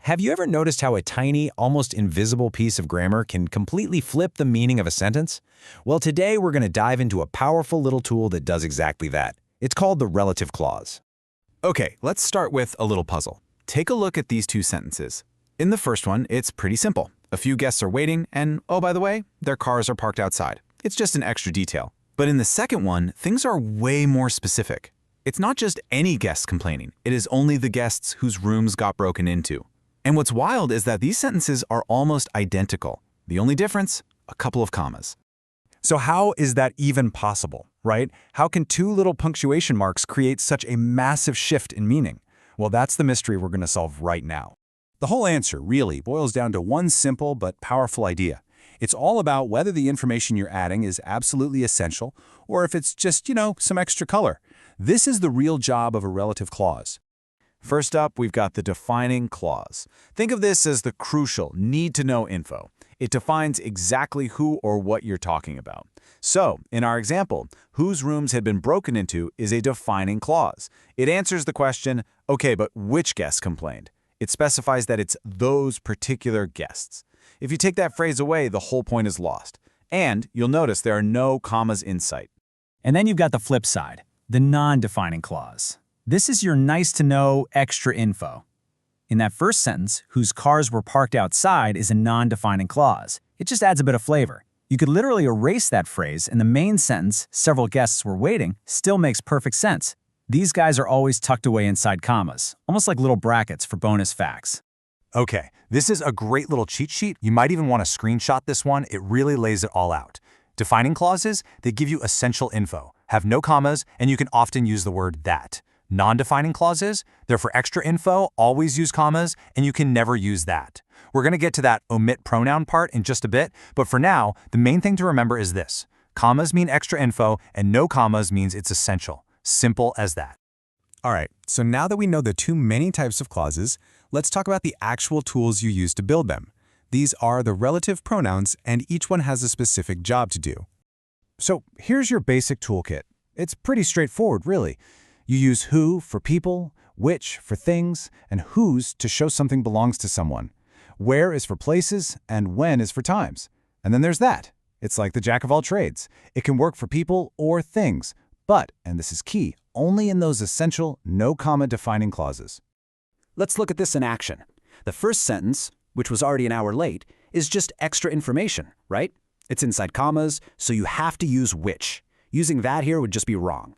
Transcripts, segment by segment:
Have you ever noticed how a tiny, almost invisible piece of grammar can completely flip the meaning of a sentence? Well, today we're going to dive into a powerful little tool that does exactly that. It's called the relative clause. Okay, let's start with a little puzzle. Take a look at these two sentences. In the first one, it's pretty simple. A few guests are waiting, and oh, by the way, their cars are parked outside. It's just an extra detail. But in the second one, things are way more specific. It's not just any guests complaining. It is only the guests whose rooms got broken into. And what's wild is that these sentences are almost identical. The only difference? A couple of commas. So how is that even possible, right? How can two little punctuation marks create such a massive shift in meaning? Well, that's the mystery we're going to solve right now. The whole answer really boils down to one simple but powerful idea. It's all about whether the information you're adding is absolutely essential or if it's just, some extra color. This is the real job of a relative clause. First up, we've got the defining clause. Think of this as the crucial, need-to-know info. It defines exactly who or what you're talking about. So, in our example, whose rooms had been broken into is a defining clause. It answers the question, okay, but which guests complained? It specifies that it's those particular guests. If you take that phrase away, the whole point is lost. And you'll notice there are no commas in sight. And then you've got the flip side, the non-defining clause. This is your nice-to-know extra info. In that first sentence, whose cars were parked outside is a non-defining clause. It just adds a bit of flavor. You could literally erase that phrase, and the main sentence, several guests were waiting, still makes perfect sense. These guys are always tucked away inside commas, almost like little brackets for bonus facts. Okay, this is a great little cheat sheet. You might even want to screenshot this one. It really lays it all out. Defining clauses, they give you essential info, have no commas, and you can often use the word that. Non-defining clauses, they're for extra info, always use commas, and you can never use that. We're going to get to that omit pronoun part in just a bit, but for now, the main thing to remember is this. Commas mean extra info, and no commas means it's essential. Simple as that. All right, so now that we know the two many types of clauses, let's talk about the actual tools you use to build them. These are the relative pronouns, and each one has a specific job to do. So here's your basic toolkit. It's pretty straightforward, really. You use who for people, which for things, and whose to show something belongs to someone. Where is for places, and when is for times. And then there's that. It's like the jack of all trades. It can work for people or things, but, and this is key, only in those essential, no comma defining clauses. Let's look at this in action. The first sentence, which was already an hour late, is just extra information, right? It's inside commas, so you have to use which. Using that here would just be wrong.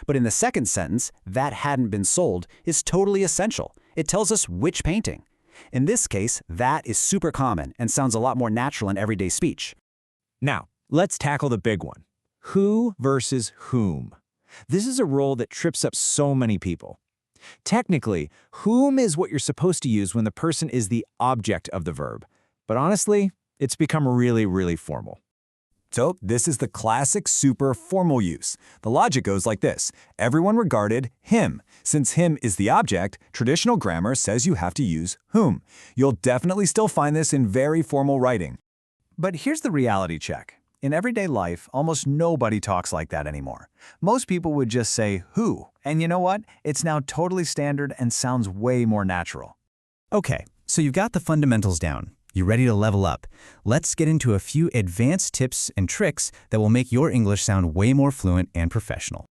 But in the second sentence, that hadn't been sold is totally essential. It tells us which painting. In this case, that is super common and sounds a lot more natural in everyday speech. Now, let's tackle the big one. Who versus whom. This is a role that trips up so many people. Technically, whom is what you're supposed to use when the person is the object of the verb. But honestly, it's become really formal. So this is the classic super formal use. The logic goes like this. Everyone regarded him. Since him is the object, traditional grammar says you have to use whom. You'll definitely still find this in very formal writing. But here's the reality check. In everyday life, almost nobody talks like that anymore. Most people would just say who. And you know what? It's now totally standard and sounds way more natural. Okay, so you've got the fundamentals down. You ready to level up? Let's get into a few advanced tips and tricks that will make your English sound way more fluent and professional.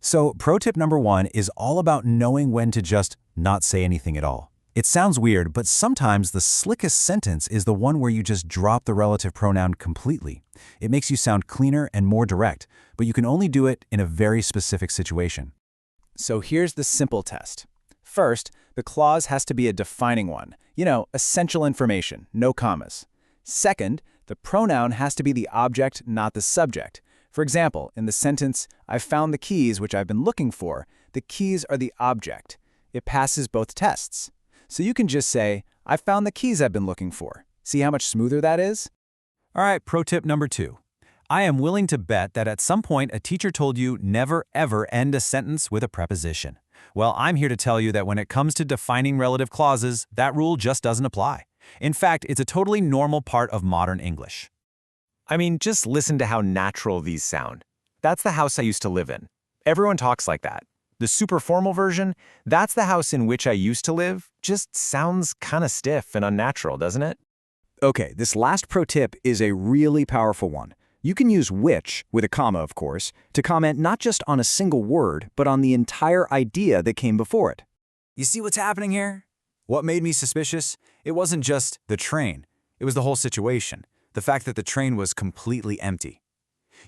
So pro tip number 1 is all about knowing when to just not say anything at all. It sounds weird, but sometimes the slickest sentence is the one where you just drop the relative pronoun completely. It makes you sound cleaner and more direct, but you can only do it in a very specific situation. So here's the simple test. First, the clause has to be a defining one. Essential information, no commas. Second, the pronoun has to be the object, not the subject. For example, in the sentence, "I found the keys which I've been looking for," the keys are the object. It passes both tests. So you can just say, "I found the keys I've been looking for." See how much smoother that is? All right, pro tip number 2. I am willing to bet that at some point a teacher told you never ever end a sentence with a preposition. Well, I'm here to tell you that when it comes to defining relative clauses, that rule just doesn't apply. In fact, it's a totally normal part of modern English. I mean, just listen to how natural these sound. That's the house I used to live in. Everyone talks like that. The super formal version, that's the house in which I used to live, just sounds kind of stiff and unnatural, doesn't it? Okay, this last pro tip is a really powerful one. You can use which, with a comma of course, to comment not just on a single word, but on the entire idea that came before it. You see what's happening here? What made me suspicious? It wasn't just the train. It was the whole situation. The fact that the train was completely empty.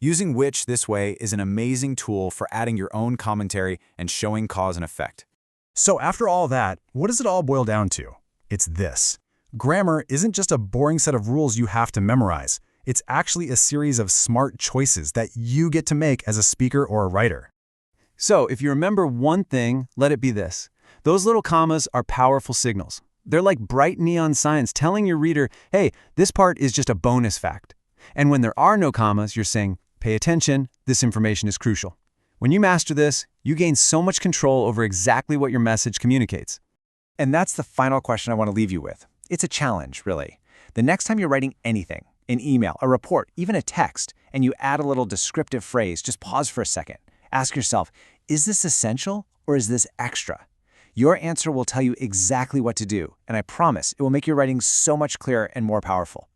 Using which this way is an amazing tool for adding your own commentary and showing cause and effect. So after all that, what does it all boil down to? It's this. Grammar isn't just a boring set of rules you have to memorize. It's actually a series of smart choices that you get to make as a speaker or a writer. So if you remember one thing, let it be this. Those little commas are powerful signals. They're like bright neon signs telling your reader, hey, this part is just a bonus fact. And when there are no commas, you're saying, pay attention, this information is crucial. When you master this, you gain so much control over exactly what your message communicates. And that's the final question I want to leave you with. It's a challenge, really. The next time you're writing anything, an email, a report, even a text, and you add a little descriptive phrase, just pause for a second. Ask yourself, is this essential or is this extra? Your answer will tell you exactly what to do, and I promise it will make your writing so much clearer and more powerful.